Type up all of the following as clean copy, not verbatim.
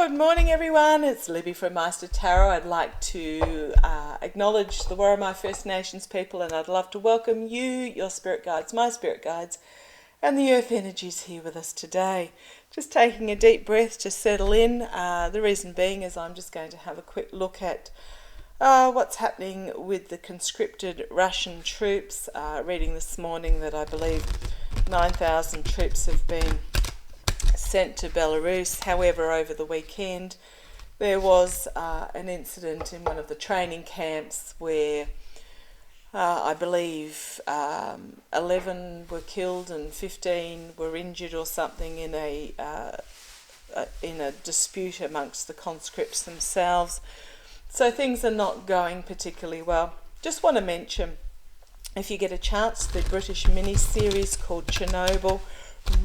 Good morning, everyone. It's Libby from Master Tarot. I'd like to acknowledge the Worimi First Nations people, and I'd love to welcome you, your spirit guides, my spirit guides, and the earth energies here with us today. Just taking a deep breath to settle in. The reason being is I'm just going to have a quick look at what's happening with the conscripted Russian troops. Reading this morning that I believe 9,000 troops have been sent to Belarus. However, over the weekend there was an incident in one of the training camps where I believe 11 were killed and 15 were injured or something in a dispute amongst the conscripts themselves. So things are not going particularly well. Just want to mention, if you get a chance, the British mini-series called Chernobyl,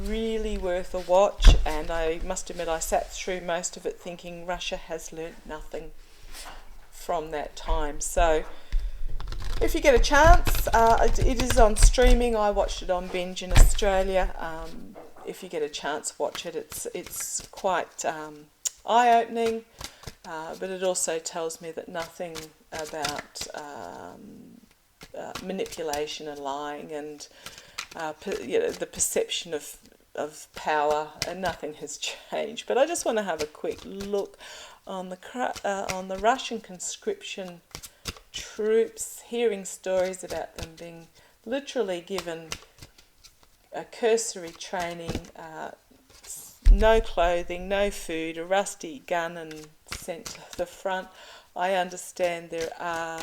really worth a watch, and I must admit I sat through most of it thinking Russia has learnt nothing from that time. So if you get a chance, it is on streaming. I watched it on Binge in Australia. If you get a chance, watch it. It's quite eye-opening, but it also tells me that nothing about manipulation and lying and the perception of power, and nothing has changed. But I just want to have a quick look on the Russian conscription troops, hearing stories about them being literally given a cursory training, no clothing, no food, a rusty gun, and sent to the front. I understand there are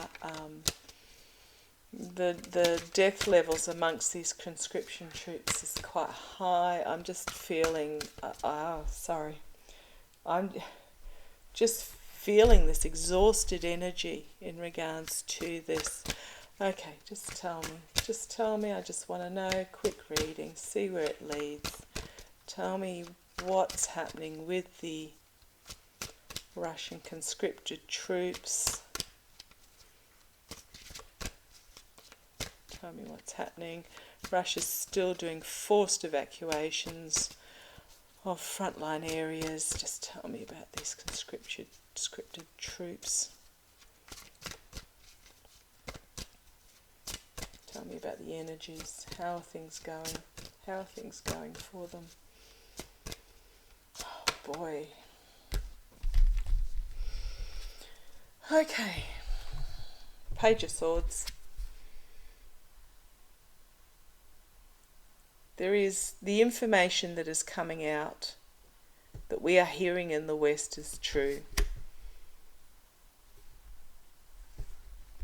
the death levels amongst these conscription troops is quite high. I'm just feeling, I'm just feeling this exhausted energy in regards to this. Okay, just tell me, I just want to know, quick reading, see where it leads. Tell me what's happening with the Russian conscripted troops. Tell me what's happening. Russia's still doing forced evacuations of frontline areas. Just tell me about these conscripted troops. Tell me about the energies. How are things going? How are things going for them? Oh boy. Okay. Page of Swords. There is the information that is coming out that we are hearing in the West is true.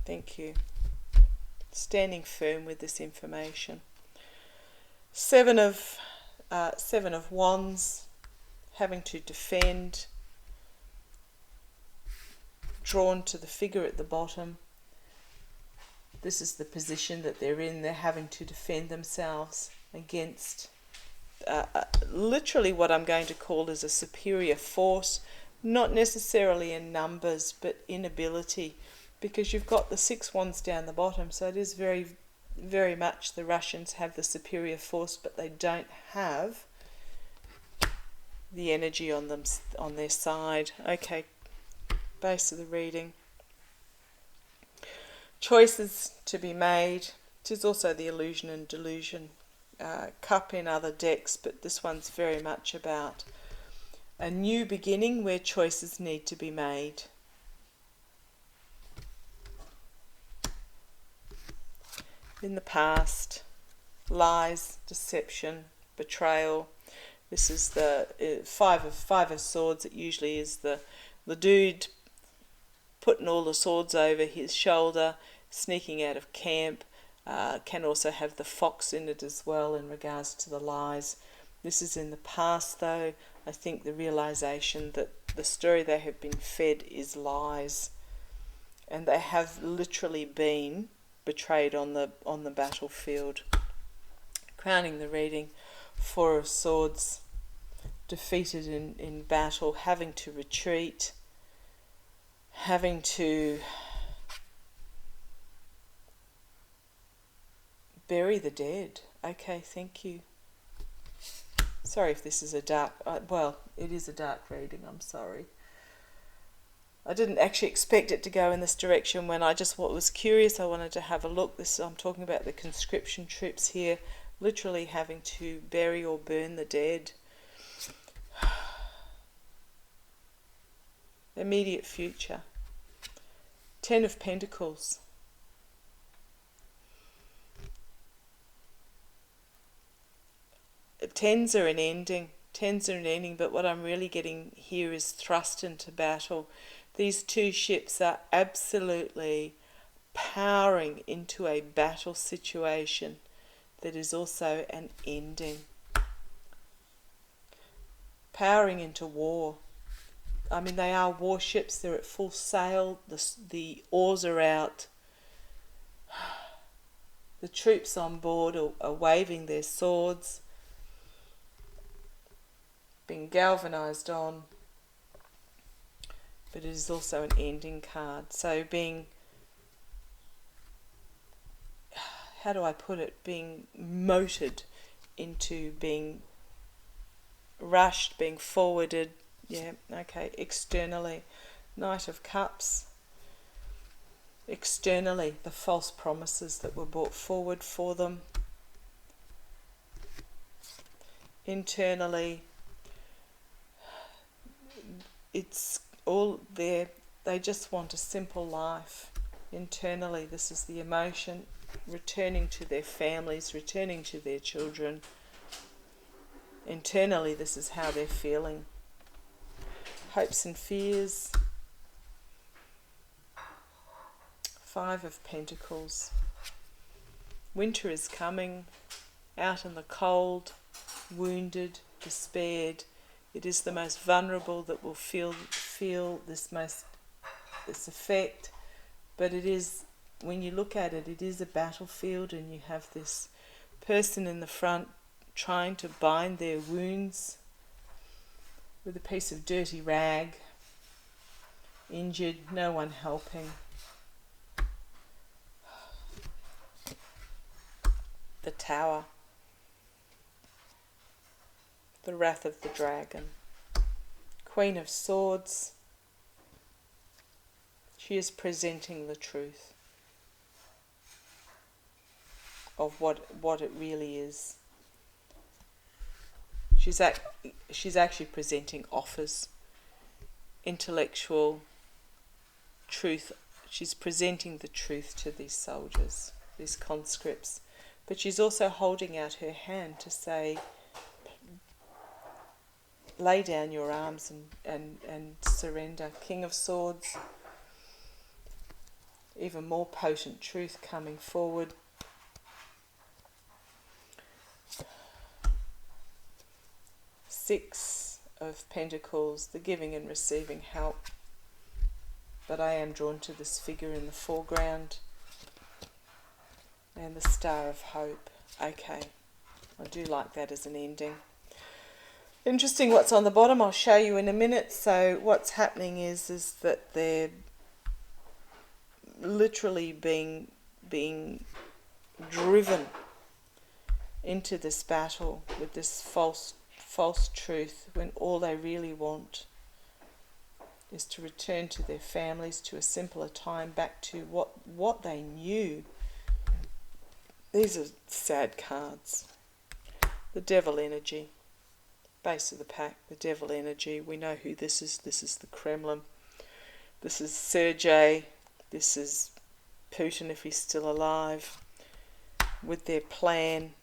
Thank you. Standing firm with this information. Seven of Wands, having to defend, drawn to the figure at the bottom. This is the position that they're in. They're having to defend themselves against literally what I'm going to call as a superior force, not necessarily in numbers but in ability, because you've got the 6 wands down the bottom, so it is very, very much the Russians have the superior force, but they don't have the energy on them, on their side. Okay, base of the reading. Choices to be made. It is also the illusion and delusion cup in other decks, but this one's very much about a new beginning where choices need to be made. In the past, lies, deception, betrayal. This is the five of swords. It usually is the dude putting all the swords over his shoulder, sneaking out of camp. Can also have the fox in it as well in regards to the lies. This is in the past though. I think the realization that the story they have been fed is lies, and they have literally been betrayed on the battlefield. Crowning the reading, 4 of Swords, defeated in battle, having to retreat, having to bury the dead. Okay, thank you. Sorry if this is a dark... well, it is a dark reading, I'm sorry. I didn't actually expect it to go in this direction when I just was curious. I wanted to have a look. I'm talking about the conscription troops here, literally having to bury or burn the dead. Immediate future. 10 of Pentacles. Tens are an ending. But what I'm really getting here is thrust into battle. These two ships are absolutely powering into a battle situation that is also an ending. Powering into war. I mean, they are warships, they're at full sail, the oars are out. The troops on board are waving their swords, being galvanised on. But it is also an ending card. So being, how do I put it, being motored into being rushed, being forwarded, externally. Knight of Cups. Externally, the false promises that were brought forward for them. Internally, it's all there. They just want a simple life. Internally, this is the emotion, returning to their families, returning to their children. Internally, this is how they're feeling. Hopes and fears. 5 of Pentacles. Winter is coming, out in the cold, wounded, despaired. It is the most vulnerable that will feel this effect. But it is, when you look at it, it is a battlefield, and you have this person in the front trying to bind their wounds with a piece of dirty rag, injured, no one helping. The Tower, the Wrath of the Dragon, Queen of Swords. She is presenting the truth of what it really is. She's actually presenting offers, intellectual truth. She's presenting the truth to these soldiers, these conscripts. But she's also holding out her hand to say, lay down your arms and surrender. King of Swords, even more potent truth coming forward. Six of Pentacles, the giving and receiving help. But I am drawn to this figure in the foreground. And the Star of Hope. Okay, I do like that as an ending. Interesting what's on the bottom, I'll show you in a minute. So what's happening is that they're literally being driven into this battle with this false truth, when all they really want is to return to their families, to a simpler time, back to what they knew. These are sad cards. The Devil energy. Base of the pack, the Devil energy. We know who this is. This is the Kremlin. This is Sergei. This is Putin, if he's still alive, with their plan.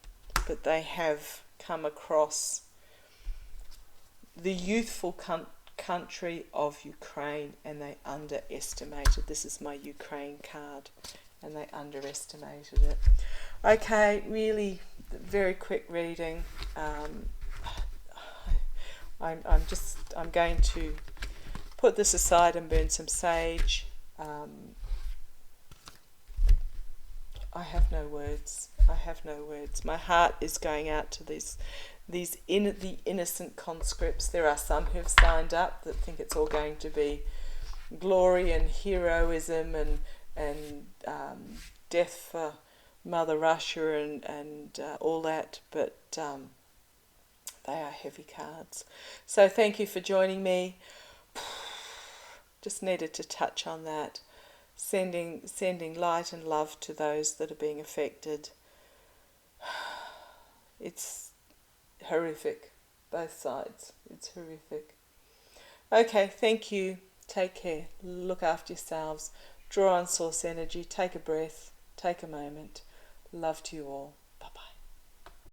But they have come across the youthful country of Ukraine, and they underestimated. This is my Ukraine card. And they underestimated it. Okay, really very quick reading. I'm going to put this aside and burn some sage. I have no words. My heart is going out to the innocent conscripts. There are some who've signed up that think it's all going to be glory and heroism and death for Mother Russia and all that, but They are heavy cards. So thank you for joining me. Just needed to touch on that. Sending light and love to those that are being affected. It's horrific. Both sides. It's horrific. Okay, thank you. Take care. Look after yourselves. Draw on source energy. Take a breath. Take a moment. Love to you all. Bye-bye.